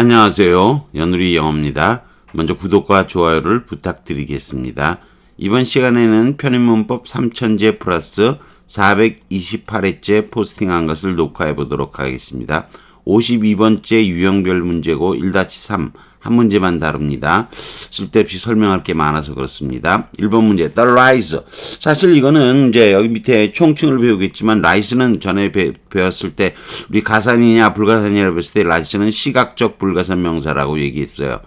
안녕하세요. 연우리 영어입니다. 먼저 구독과 좋아요를 부탁드리겠습니다. 이번 시간에는 편입문법 3000제 플러스 428회째 포스팅한 것을 녹화해 보도록 하겠습니다. 52번째 유형별 문제고 1-3 한 문제만 다룹니다. 쓸데없이 설명할 게 많아서 그렇습니다. 1번 문제, the rise. 사실 이거는 이제 여기 밑에 총칭을 배우겠지만, rise는 전에 배웠을 때, 우리 가산이냐 불가산이냐를 배웠을 때, rise는 시각적 불가산 명사라고 얘기했어요.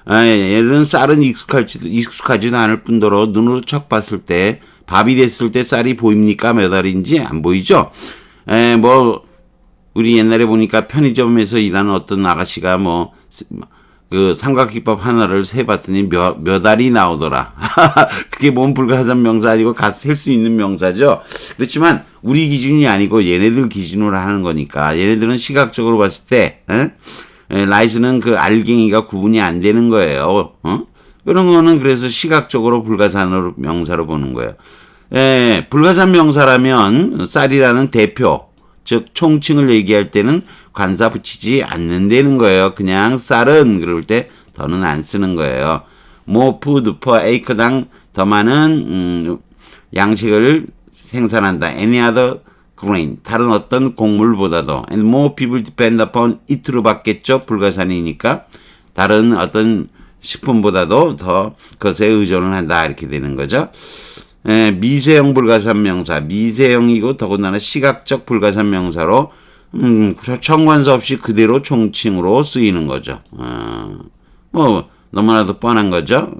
얘는 쌀은 익숙하지도 않을 뿐더러 눈으로 척 봤을 때, 밥이 됐을 때 쌀이 보입니까? 몇 알인지 안 보이죠? 우리 옛날에 보니까 편의점에서 일하는 어떤 아가씨가 그 삼각김밥 하나를 세봤더니 몇 알이 나오더라. 그게 뭔 불가산 명사 아니고 셀 수 있는 명사죠. 그렇지만 우리 기준이 아니고 얘네들 기준으로 하는 거니까 얘네들은 시각적으로 봤을 때 라이스는 그 알갱이가 구분이 안 되는 거예요. 그런 거는 그래서 시각적으로 불가산으로 명사로 보는 거예요. 불가산 명사라면 쌀이라는 대표, 즉 총칭을 얘기할 때는 관사 붙이지 않는다는 거예요. 그냥 쌀은 그럴 때 더는 안 쓰는 거예요. more food per acre당 더 많은 양식을 생산한다. any other grain, 다른 어떤 곡물보다도. and more people depend upon it로 받겠죠. 불가산이니까 다른 어떤 식품보다도 더 그것에 의존을 한다, 이렇게 되는 거죠. 미세형 불가산 명사, 미세형이고 더군다나 시각적 불가산 명사로 청관사 없이 그대로 총칭으로 쓰이는 거죠. 너무나도 뻔한 거죠.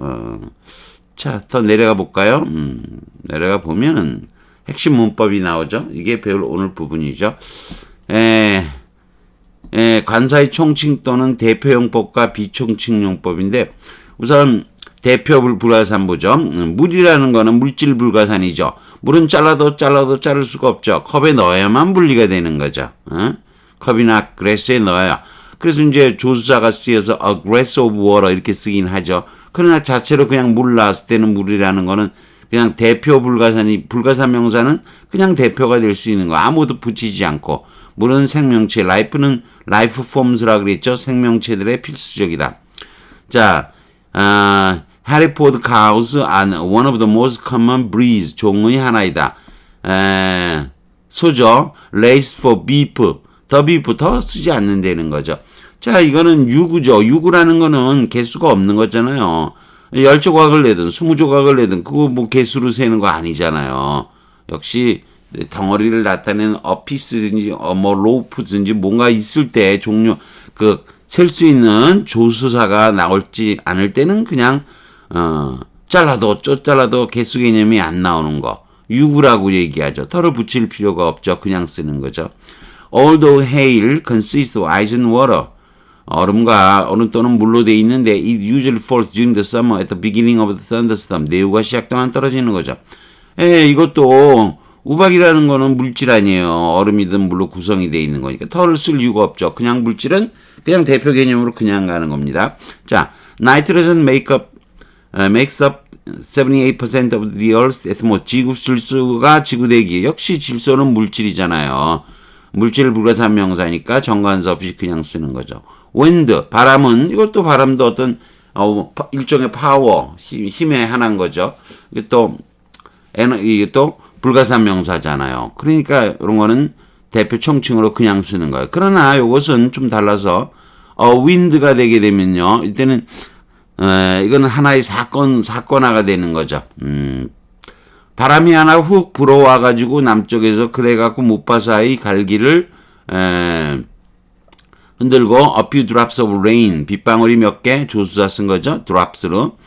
자, 더 내려가 볼까요? 내려가 보면은 핵심 문법이 나오죠. 이게 배울 오늘 부분이죠. 관사의 총칭 또는 대표용법과 비총칭용법인데, 우선 대표 불가산 보죠. 물이라는 거는 물질 불가산이죠. 물은 잘라도 자를 수가 없죠. 컵에 넣어야만 분리가 되는 거죠. 컵이나 그래스에 넣어야. 그래서 이제 조수사가 쓰여서 a glass of water 이렇게 쓰긴 하죠. 그러나 자체로 그냥 물 나왔을 때는 물이라는 거는 그냥 대표 불가산 명사는 그냥 대표가 될 수 있는 거. 아무것도 붙이지 않고. 물은 생명체, life는 life forms라 그랬죠. 생명체들의 필수적이다. 자, Hereford cows are one of the most common breeds. 종의 하나이다. 소죠. raised for beef. 더 beef, 더 쓰지 않는다는 거죠. 자, 이거는 유구죠. 유구라는 거는 개수가 없는 거잖아요. 10조각을 내든 20조각을 내든 그거 개수로 세는 거 아니잖아요. 역시 덩어리를 나타내는 어피스든지 로프든지 뭔가 있을 때 종류 셀 수 있는 조수사가 나올지 않을 때는 그냥 잘라도 개수 개념이 안 나오는 거. 유구라고 얘기하죠. 털을 붙일 필요가 없죠. 그냥 쓰는 거죠. Although hail consists of ice and water. 얼음 또는 물로 돼 있는데 it usually falls during the summer at the beginning of the thunderstorm. 내후가 시작 동안 떨어지는 거죠. 이것도 우박이라는 거는 물질 아니에요. 얼음이든 물로 구성이 돼 있는 거니까 털을 쓸 이유가 없죠. 그냥 물질은 그냥 대표 개념으로 그냥 가는 겁니다. 자, nitrogen makes up 78% of the Earth's atmosphere. 지구 질소가 지구대기. 역시 질소는 물질이잖아요. 물질 불가산 명사니까 정관사 없이 그냥 쓰는 거죠. wind, 바람은, 이것도 바람도 어떤 일종의 파워, 힘의 하나인 거죠. 이게 또 불가산 명사잖아요. 그러니까 이런 거는 대표 총칭으로 그냥 쓰는 거예요. 그러나 이것은 좀 달라서 wind가 되게 되면요. 이때는 이거는 하나의 사건화가 되는 거죠. 바람이 하나 훅 불어와가지고 남쪽에서 그래갖고 못바사의 갈기를 흔들고 a few drops of rain, 빗방울이 몇 개 조수사 쓴 거죠. drops로.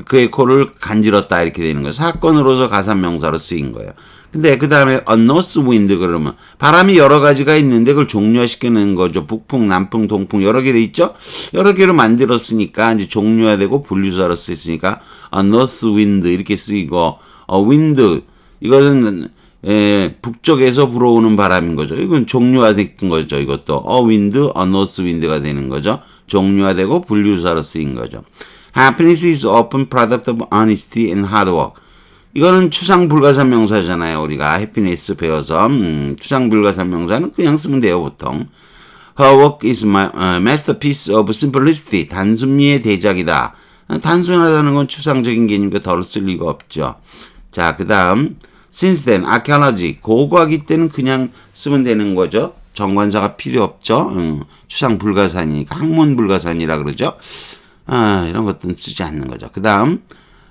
그의 코를 간질렀다, 이렇게 되는 거예요. 사건으로서 가산명사로 쓰인 거예요. 근데 그 다음에 a north wind 그러면 바람이 여러 가지가 있는데 그걸 종류화시키는 거죠. 북풍, 남풍, 동풍 여러 개 돼 있죠. 여러 개로 만들었으니까 이제 종류화되고 분류사로 쓰였으니까 a north wind 이렇게 쓰이고 wind 이거는 북쪽에서 불어오는 바람인 거죠. 이건 종류화된 거죠. 이것도 a wind, a north wind가 되는 거죠. 종류화되고 분류사로 쓰인 거죠. Happiness is often product of honesty and hard work. 이거는 추상불가산 명사잖아요. 우리가 해피니스 배워서 추상불가산 명사는 그냥 쓰면 돼요. 보통 Her work is my masterpiece of simplicity. 단순미의 대작이다. 단순하다는 건 추상적인 개념이니까 덜 쓸 리가 없죠. 자, 그 다음 Since then, archaeology. 고고하기 때는 그냥 쓰면 되는 거죠. 정관사가 필요 없죠. 추상 불가산이니까 학문 불가산이라 그러죠. 이런 것들은 쓰지 않는 거죠. 그 다음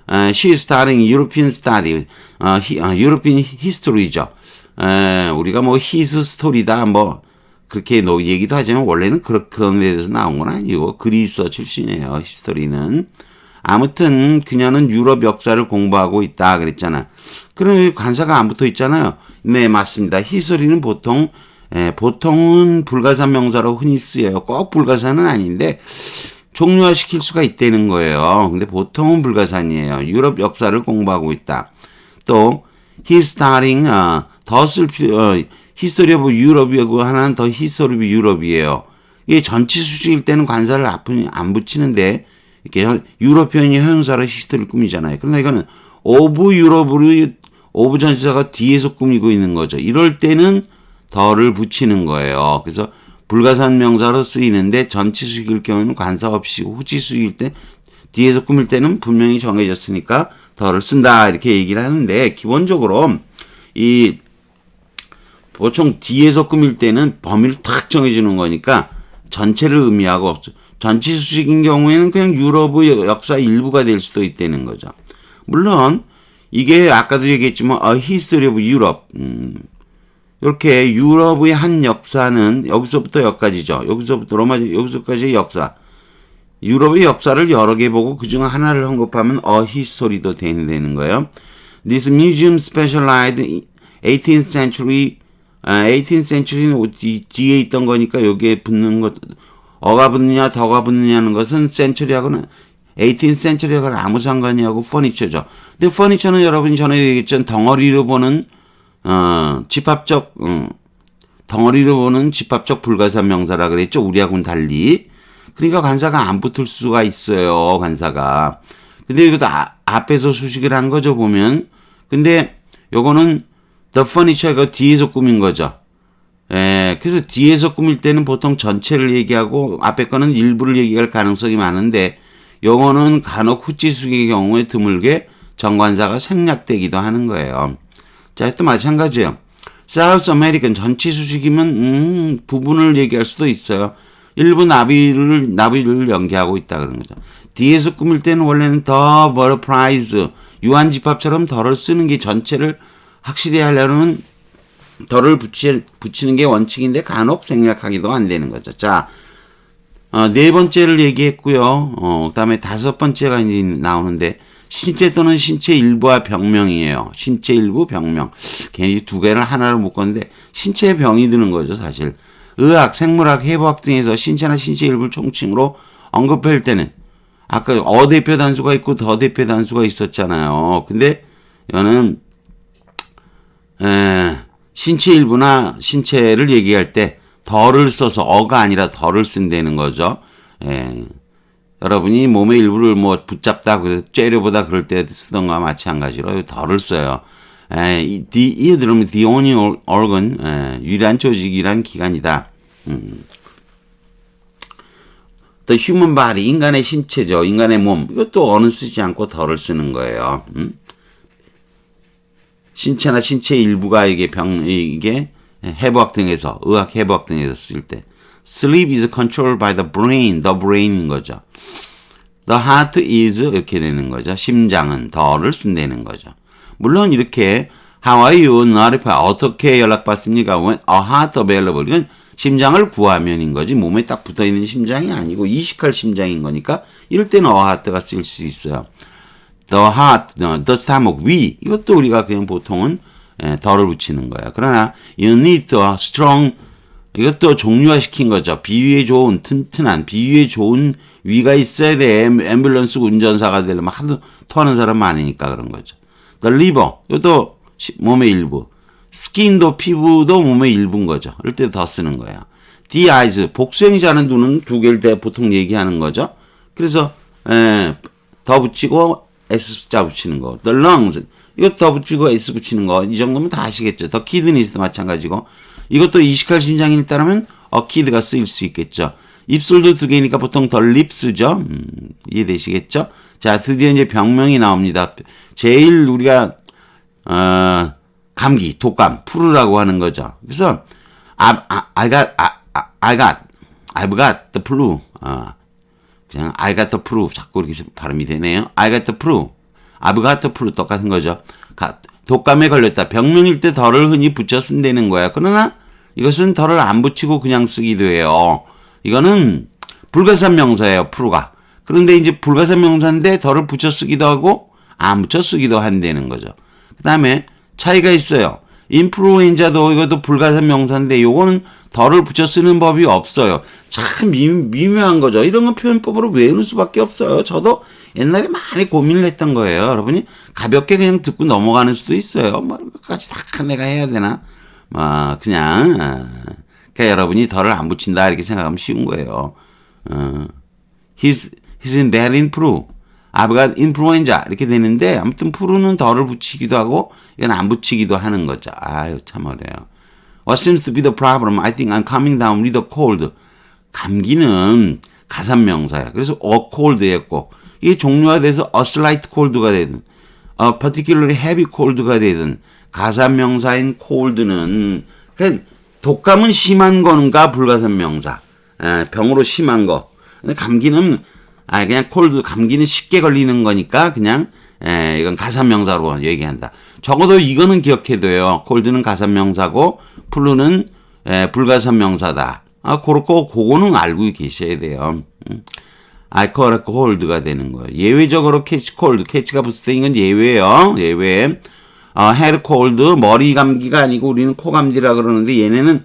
she is studying European study. European history죠. 우리가 뭐 his story다 뭐 그렇게 얘기도 하지만 원래는 그런 데 대해서 나온 건 아니고 그리스 출신이에요. 히스토리는. 아무튼 그녀는 유럽 역사를 공부하고 있다 그랬잖아. 그럼 관사가 안 붙어 있잖아요. 네, 맞습니다. 히스토리는 보통은 불가산 명사로 흔히 쓰여요. 꼭 불가산은 아닌데 종류화시킬 수가 있다는 거예요. 근데 보통은 불가산이에요. 유럽 역사를 공부하고 있다. 또 he's studying 더 쓸 필요 히스토리 오브 유럽이고 하나는 더 히스토리 오브 유럽이에요. 이게 전치 수식일 때는 관사를 안 붙이는데 이렇게 유럽 표현이 형용사로 히스토리를 꾸미잖아요. 그러나 이거는 오브 유럽으로 오브 전치사가 뒤에서 꾸미고 있는 거죠. 이럴 때는 더를 붙이는 거예요. 그래서 불가산 명사로 쓰이는데 전치 수식일 경우는 관사 없이 후치 수식일 때 뒤에서 꾸밀 때는 분명히 정해졌으니까 더를 쓴다 이렇게 얘기를 하는데 기본적으로 이 보통 뒤에서 꾸밀 때는 범위를 탁 정해주는 거니까 전체를 의미하고 전치 수식인 경우에는 그냥 유럽의 역사 일부가 될 수도 있다는 거죠. 물론 이게 아까도 얘기했지만 history of Europe 이렇게 유럽의 한 역사는 여기서부터 여기까지죠. 여기서부터 여기서까지의 역사. 유럽의 역사를 여러 개 보고 그중 하나를 언급하면 history도 되는 거예요. This museum specialized 18th century 18th century는 뒤에 있던 거니까 여기에 붙는 것 어가 붙느냐 더가 붙느냐는 것은 century하고는 18th century하고는 아무 상관이 하고 furniture죠. 근데 furniture는 여러분이 전에 얘기했던 덩어리로 보는 덩어리로 보는 집합적 불가산 명사라 그랬죠. 우리하고는 달리. 그러니까 관사가 안 붙을 수가 있어요. 관사가. 근데 이것도 앞에서 수식을 한 거죠. 보면. 근데 요거는 the furniture가 뒤에서 꾸민 거죠. 그래서 뒤에서 꾸밀 때는 보통 전체를 얘기하고 앞에 거는 일부를 얘기할 가능성이 많은데 요거는 간혹 후치수식의 경우에 드물게 정관사가 생략되기도 하는 거예요. 자, 또 마찬가지예요. South American 전치 수식이면 부분을 얘기할 수도 있어요. 일부 나비를 연계하고 있다 그런 거죠. 뒤에서 꾸밀 때는 원래는 더 butterflies 유한집합처럼 더를 쓰는 게 전체를 확실히 하려면 더를 붙이는 게 원칙인데 간혹 생략하기도 안 되는 거죠. 자, 네 번째를 얘기했고요. 그다음에 다섯 번째가 이제 나오는데 신체 또는 신체 일부와 병명이에요. 신체 일부 병명. 괜히 두 개를 하나로 묶었는데 신체에 병이 드는 거죠, 사실. 의학, 생물학, 해부학 등에서 신체나 신체 일부를 총칭으로 언급할 때는 아까 대표 단수가 있고 더 대표 단수가 있었잖아요. 근데 이거는 신체 일부나 신체를 얘기할 때 더를 써서 어가 아니라 더를 쓴다는 거죠. 여러분이 몸의 일부를 뭐 붙잡다 그래서 째려보다 그럴 때 쓰던 거와 마찬가지로 더를 써요. 예를 들면 the only organ 유일한 조직 유일한 기관이다. The human body 인간의 신체죠. 인간의 몸 이것도 어는 쓰지 않고 더를 쓰는 거예요. 신체나 신체 일부가 이게 해부학 등에서 의학 해부학 등에서 쓸 때 sleep is controlled by the brain인 거죠. The heart is 이렇게 되는 거죠. 심장은 더를 쓴다는 거죠. 물론 이렇게 how are you, notify 어떻게 연락받습니까? When a heart available 이건 심장을 구하면인 거지 몸에 딱 붙어있는 심장이 아니고 이식할 심장인 거니까 이럴 때는 a heart가 쓸 수 있어요. The heart, the stomach, 위 이것도 우리가 그냥 보통은 더를 붙이는 거예요. 그러나 you need a strong 이것도 종류화시킨 거죠. 비위에 좋은 튼튼한 비위에 좋은 위가 있어야 돼. 앰뷸런스 운전사가 되려면 하도 토하는 사람 많으니까 그런 거죠. The liver 이것도 몸의 일부. 스킨도 피부도 몸의 일부인 거죠. 이럴 때 더 쓰는 거예요. The eyes 복수행자는 눈은 두 개를 때 보통 얘기하는 거죠. 그래서 더 붙이고 S자 붙이는 거. The lungs 이거 더 붙이고 S 붙이는 거. 이 정도면 다 아시겠죠. The kidneys도 마찬가지고 이것도 이식할 심장이 있다면 a kid가 쓰일 수 있겠죠. 입술도 두 개니까 보통 더 립스죠. 이해되시겠죠? 자, 드디어 이제 병명이 나옵니다. 제일 우리가 감기, 독감, 플루라고 하는 거죠. 그래서 I've got the flu. 그냥 I got the flu. 자꾸 이렇게 발음이 되네요. I got the flu. I've got the flu. 똑같은 거죠. 독감에 걸렸다. 병명일 때 덜을 흔히 붙여 쓴다는 거야. 그러나 이것은 덜을 안 붙이고 그냥 쓰기도 해요. 이거는 불가산 명사예요. flu가. 그런데 이제 불가산 명사인데 덜을 붙여 쓰기도 하고 안 붙여 쓰기도 한다는 거죠. 그 다음에 차이가 있어요. 인플루엔자도 이것도 불가산 명사인데 요거는 덜을 붙여 쓰는 법이 없어요. 참 미묘한 거죠. 이런 건 표현법으로 외우는 수밖에 없어요. 저도 옛날에 많이 고민을 했던 거예요. 여러분이 가볍게 그냥 듣고 넘어가는 수도 있어요. 뭐 이것까지 다 내가 해야 되나? 그냥 여러분이 덜을 안 붙인다 이렇게 생각하면 쉬운 거예요. He's in bad influ. I've got influenza 이렇게 되는데 아무튼 flu는 덜을 붙이기도 하고 이건 안 붙이기도 하는 거죠. 아유 참 어려요. What seems to be the problem? I think I'm coming down with a cold. 감기는 가산명사야. 그래서 a cold였고 이게 종료가 돼서 a slight cold가 되든 a particularly heavy cold가 되든 가산명사인 cold는 그러니까 독감은 심한 건가 불가산명사. 병으로 심한 거. 근데 감기는 그냥 콜드 감기는 쉽게 걸리는 거니까 그냥 이건 가산명사로 얘기한다. 적어도 이거는 기억해둬요. 콜드는 가산명사고 플루는 불가산명사다. 그거는 알고 계셔야 돼요. I caught a cold가 되는 거예요. 예외적으로 catch cold, catch가 붙을 때 이건 예외예요. 예외. head cold 머리 감기가 아니고 우리는 코 감기라 그러는데 얘네는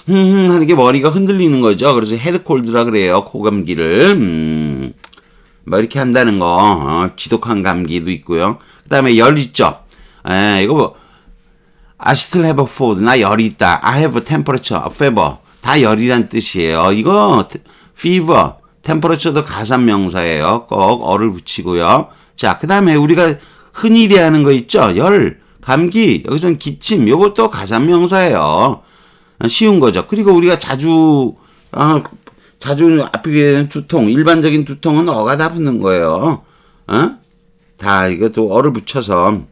하는 게 머리가 흔들리는 거죠. 그래서 head cold라 그래요. 코 감기를. 뭐 이렇게 한다는 거. 지독한 감기도 있고요. 그 다음에 열 있죠. 이거 뭐 I still have a cold. 나 열이 있다. I have a temperature, a fever. 다 열이란 뜻이에요. 이거 fever, temperature도 가산명사예요. 꼭 어를 붙이고요. 자, 그 다음에 우리가 흔히 대하는 거 있죠. 열, 감기, 여기서는 기침. 이것도 가산명사예요. 쉬운 거죠. 그리고 우리가 자주 아프게 되는 두통, 일반적인 두통은 어가 다 붙는 거예요. 다 이것도 어를 붙여서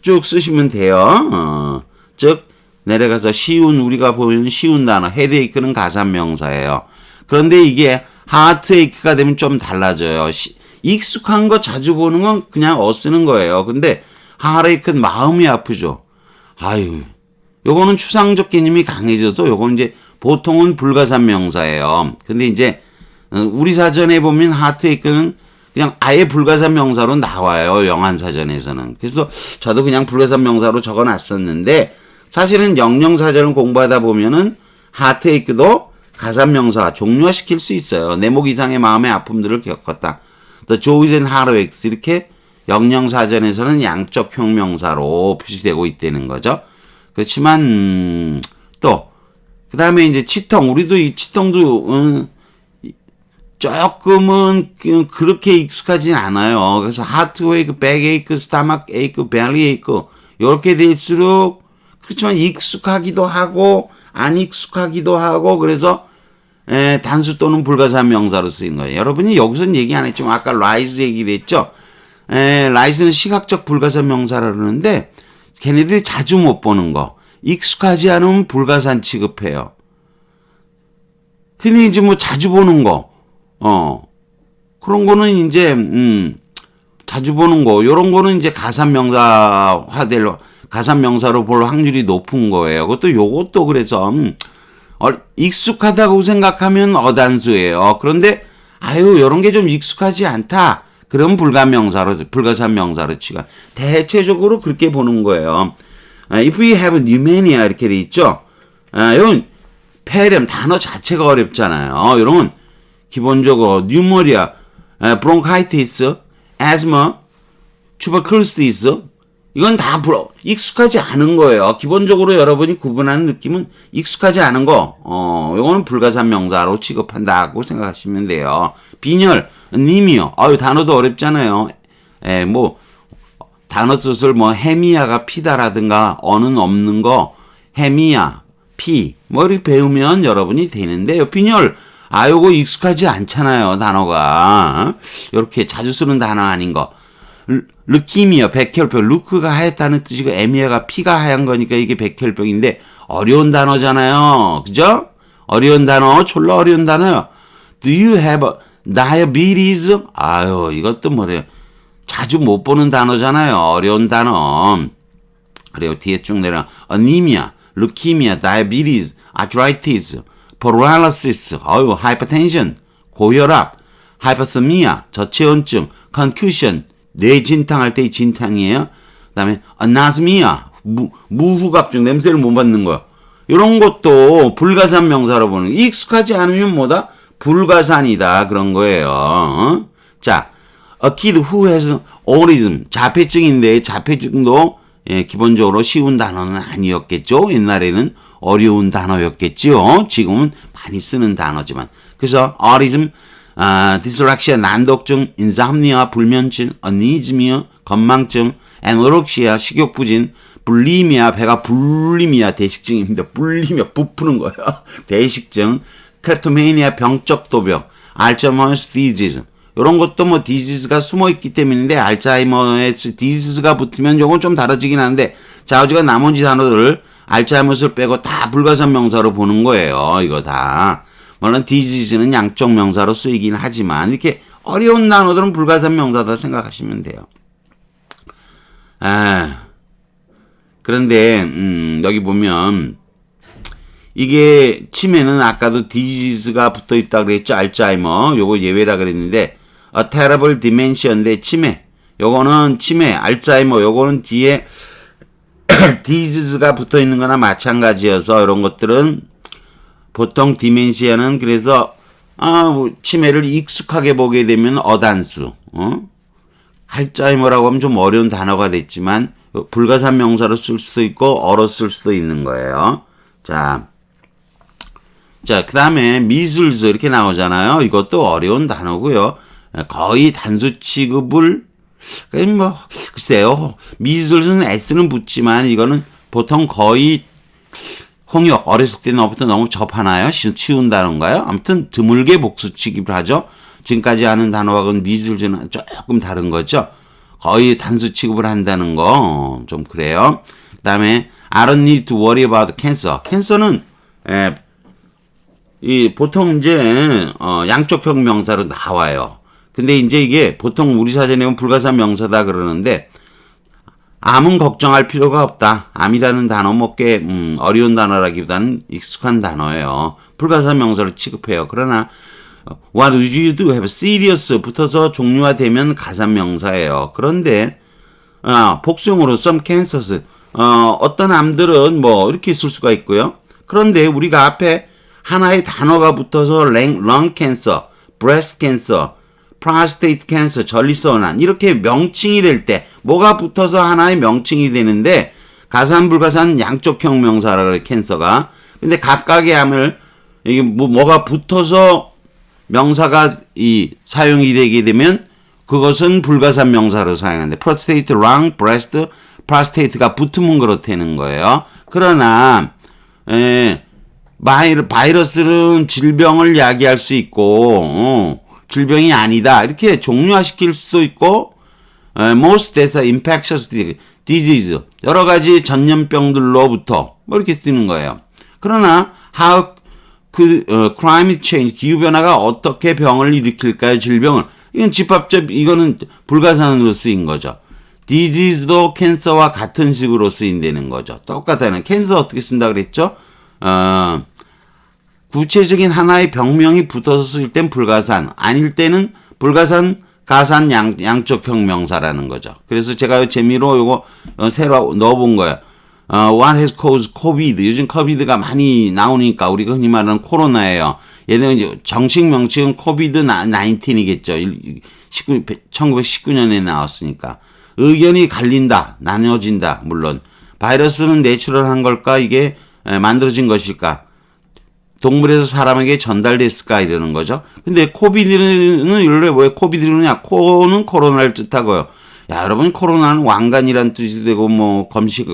쭉 쓰시면 돼요. 즉 내려가서 쉬운 우리가 보는 쉬운 단어 헤드에이크는 가산명사예요. 그런데 이게 하트에이크가 되면 좀 달라져요. 익숙한 거 자주 보는 건 그냥 쓰는 거예요. 근데 하트에이크는 마음이 아프죠. 아유, 요거는 추상적 개념이 강해져서 요거는 이제 보통은 불가산명사예요. 근데 이제 우리 사전에 보면 하트에이크는 그냥 아예 불가산명사로 나와요. 영한사전에서는. 그래서 저도 그냥 불가산명사로 적어놨었는데 사실은 영영사전을 공부하다 보면은 하트에이크도 가산명사 종료화시킬 수 있어요. 내목 이상의 마음의 아픔들을 겪었다. The joys and heartaches 이렇게 영영사전에서는 양적 형명사로 표시되고 있다는 거죠. 그렇지만 또 그 다음에 이제 치통 우리도 이 치통도 조금은 그렇게 익숙하진 않아요. 그래서 하트웨이크, 백에이크, 스타막에이크, 벨리에이크 이렇게 될수록 그렇지만 익숙하기도 하고 안 익숙하기도 하고 그래서 단수 또는 불가산 명사로 쓰인 거예요. 여러분이 여기서는 얘기 안 했지만 아까 라이즈 얘기를 했죠. 라이즈는 시각적 불가산 명사라 그러는데 걔네들이 자주 못 보는 거. 익숙하지 않으면 불가산 취급해요. 근데 이제 뭐 자주 보는 거. 그런 거는 이제 자주 보는 거. 요런 거는 이제 가산명사로 볼 확률이 높은 거예요. 요것도 그래서 익숙하다고 생각하면 어단수예요. 그런데 요런 게 좀 익숙하지 않다. 그럼 불가산명사로 취가. 대체적으로 그렇게 보는 거예요. If we have pneumonia 이렇게 돼 있죠. 이건 폐렴 단어 자체가 어렵잖아요. 이런 건 기본적으로 뉴모리아, 브론카이티스, asthma, tuberculosis 이건 다 익숙하지 않은 거예요. 기본적으로 여러분이 구분하는 느낌은 익숙하지 않은 거. 이거는 불가산 명사로 취급한다고 생각하시면 돼요. 빈혈, 니미어. 단어도 어렵잖아요. 단어 뜻을 헤미아가 피다라든가 어는 없는 거, 헤미아, 피, 뭐 이렇게 배우면 여러분이 되는데요. 빈혈, 요거 익숙하지 않잖아요, 단어가. 이렇게 자주 쓰는 단어 아닌 거. 르키미아, 백혈병, 루크가 하얗다는 뜻이고, 에미아가 피가 하얀 거니까 이게 백혈병인데, 어려운 단어잖아요. 그죠? 어려운 단어, 졸라 어려운 단어요. Do you have diabetes? 아유, 이것도 뭐래요. 자주 못 보는 단어잖아요. 어려운 단어. 그래요. 뒤에 쭉 내려. anemia, leukemia, diabetes, arthritis, paralysis, hypertension, 고혈압, hypothermia, 저체온증, concussion, 뇌진탕 할 때의 진탕이에요. 그 다음에 anosmia, 무후갑증, 냄새를 못 맡는 거. 이런 것도 불가산 명사로 보는 거. 익숙하지 않으면 뭐다? 불가산이다. 그런 거예요. 자, a kid who has autism, 자폐증인데 자폐증도 기본적으로 쉬운 단어는 아니었겠죠. 옛날에는 어려운 단어였겠죠. 지금은 많이 쓰는 단어지만. 그래서 autism, dyslexia, 난독증, insomnia, 불면증, anismia, 건망증, anorexia, 식욕부진, 불리미아, 배가 불리미아, 대식증입니다. 불리미아, 부푸는 거예요. 대식증, 클레토메니아, 병적 도병, 알츠하이머스 디지즈. 이런 것도 뭐 디지즈가 숨어 있기 때문인데 알츠하이머의 디지즈가 붙으면 요건 좀 다르지긴 한데 자, 어지가 나머지 단어들을 알츠하이머스를 빼고 다 불가산 명사로 보는 거예요. 이거 다. 물론 디지즈는 양적 명사로 쓰이긴 하지만 이렇게 어려운 단어들은 불가산 명사다 생각하시면 돼요. 그런데 여기 보면 이게 치매는 아까도 디지즈가 붙어 있다 그랬죠. 알츠하이머 요거 예외라 그랬는데 a terrible dementia인데 치매 요거는 치매 알츠하이머 요거는 뒤에 디지즈가 붙어 있는 거나 마찬가지여서 이런 것들은 보통 디멘시아는 그래서 치매를 익숙하게 보게 되면 어단수 알츠하이머라고 하면 좀 어려운 단어가 됐지만 불가산 명사로 쓸 수도 있고 어로 쓸 수도 있는 거예요. 자, 그 다음에 미슬즈 이렇게 나오잖아요. 이것도 어려운 단어고요. 거의 단수 취급을 뭐 글쎄요. 미슬즈는 S는 붙지만 이거는 보통 거의 홍역 어렸을 때 너무 접하나요? 쉬운 단어인가요? 아무튼 드물게 복수 취급을 하죠. 지금까지 하는 단어하고는 미슬즈는 조금 다른 거죠. 거의 단수 취급을 한다는 거 좀 그래요. 그 다음에 I don't need to worry about cancer. 캔서는 보통 이제 양적형 명사로 나와요. 근데 이제 이게 보통 우리 사전에 보면 불가산 명사다 그러는데 암은 걱정할 필요가 없다. 암이라는 단어 뭐 꽤 어려운 단어라기보다는 익숙한 단어예요. 불가산 명사로 취급해요. 그러나 What would you do? have serious 붙어서 종류화되면 가산 명사예요. 그런데 복수형으로 some cancers 어떤 암들은 뭐 이렇게 쓸 수가 있고요. 그런데 우리가 앞에 하나의 단어가 붙어서 lung cancer, breast cancer, prostate cancer, 전립선암 이렇게 명칭이 될 때 뭐가 붙어서 하나의 명칭이 되는데 가산 불가산 양적형 명사라 그래 캔서가. 근데 각각의 암을 이게 뭐가 붙어서 명사가 사용이 되게 되면 그것은 불가산 명사로 사용하는데 prostate, lung, breast, prostate가 붙으면 그렇다는 거예요. 그러나 바이러스는 질병을 야기할 수 있고 질병이 아니다 이렇게 종류화시킬 수도 있고 most deaths are infectious disease 여러 가지 전염병들로부터 뭐 이렇게 쓰는 거예요. 그러나 how climate change 기후변화가 어떻게 병을 일으킬까요? 질병을 이건 집합적 이거는 불가산으로 쓰인 거죠. disease도 캔서와 같은 식으로 쓰인다는 거죠. 똑같아요. 캔서 어떻게 쓴다 그랬죠? 구체적인 하나의 병명이 붙어서 쓸 땐 불가산, 아닐 때는 불가산, 가산, 양적형 명사라는 거죠. 그래서 제가 재미로 요거 새로 넣어본 거예요. What has caused COVID? 요즘 코비드가 많이 나오니까 우리가 흔히 말하는 코로나예요. 얘는 이제 정식 명칭은 COVID-19이겠죠. 1919년에 나왔으니까. 의견이 갈린다, 나뉘어진다. 물론 바이러스는 내추럴한 걸까? 이게 만들어진 것일까? 동물에서 사람에게 전달됐을까? 이러는 거죠. 근데 코비드는 원래 왜 코비드느냐? 코는 코로나를 뜻하고요. 야, 여러분 코로나는 왕관이란 뜻이 되고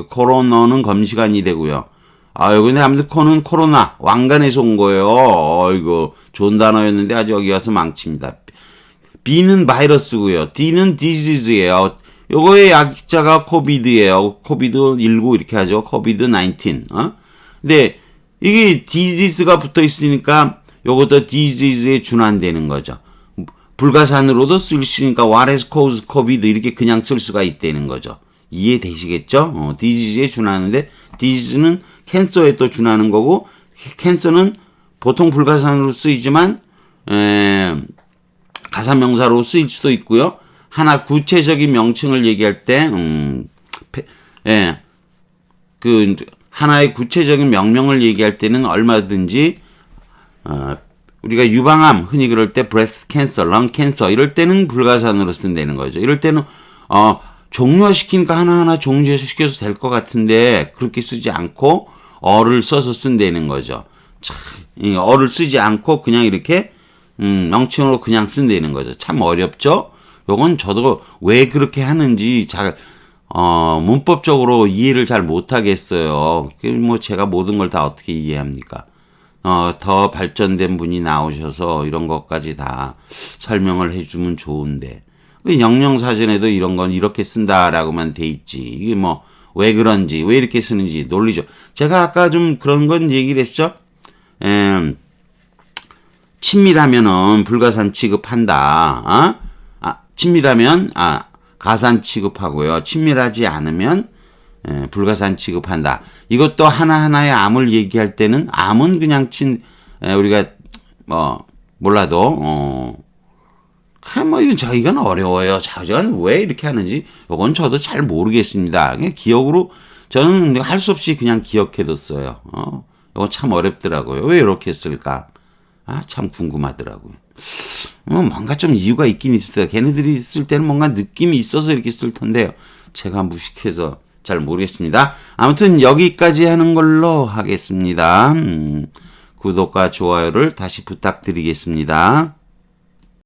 코로나는 검시관이 되고요. 근데 아무튼 코는 코로나, 왕관에서 온 거예요. 이거 좋은 단어였는데 아주 여기 와서 망칩니다. B는 바이러스고요. D는 disease예요. 요거의 약자가 코비드예요. 코비드19 이렇게 하죠. 코비드19. 근데 이게 disease가 붙어 있으니까 요것도 disease에 준한되는 거죠. 불가산으로도 쓸 수 있으니까 what has caused COVID 이렇게 그냥 쓸 수가 있다는 거죠. 이해되시겠죠? disease에 준하는데 disease는 캔서에 또 준하는 거고 캔서는 보통 불가산으로 쓰이지만 가사명사로 쓰일 수도 있고요. 하나 구체적인 명칭을 얘기할 때 그 하나의 구체적인 명명을 얘기할 때는 얼마든지 우리가 유방암 흔히 그럴 때 breast cancer, lung cancer 이럴 때는 불가산으로 쓴다는 거죠. 이럴 때는 종류화시키니까 하나하나 종류화시켜서 될 것 같은데 그렇게 쓰지 않고 어를 써서 쓴다는 거죠. 참, 어를 쓰지 않고 그냥 이렇게 명칭으로 그냥 쓴다는 거죠. 참 어렵죠? 요건 저도 왜 그렇게 하는지 잘 문법적으로 이해를 잘 못하겠어요. 뭐 제가 모든 걸 다 어떻게 이해합니까? 더 발전된 분이 나오셔서 이런 것까지 다 설명을 해주면 좋은데 영영사전에도 이런 건 이렇게 쓴다라고만 돼 있지. 이게 뭐 왜 그런지 왜 이렇게 쓰는지 논리죠. 제가 아까 좀 그런 건 얘기를 했죠. 친밀하면은 불가산 취급한다. 친밀하면 가산 취급하고요. 친밀하지 않으면 불가산 취급한다. 이것도 하나하나의 암을 얘기할 때는 암은 그냥 우리가 몰라도 이건 어려워요. 이건 왜 이렇게 하는지 이건 저도 잘 모르겠습니다. 그냥 기억으로 저는 할 수 없이 그냥 기억해뒀어요. 이거 참 어렵더라고요. 왜 이렇게 쓸까? 참 궁금하더라고요. 뭔가 좀 이유가 있긴 있을 텐데 걔네들이 쓸 때는 뭔가 느낌이 있어서 이렇게 쓸 텐데요. 제가 무식해서 잘 모르겠습니다. 아무튼 여기까지 하는 걸로 하겠습니다. 구독과 좋아요를 다시 부탁드리겠습니다.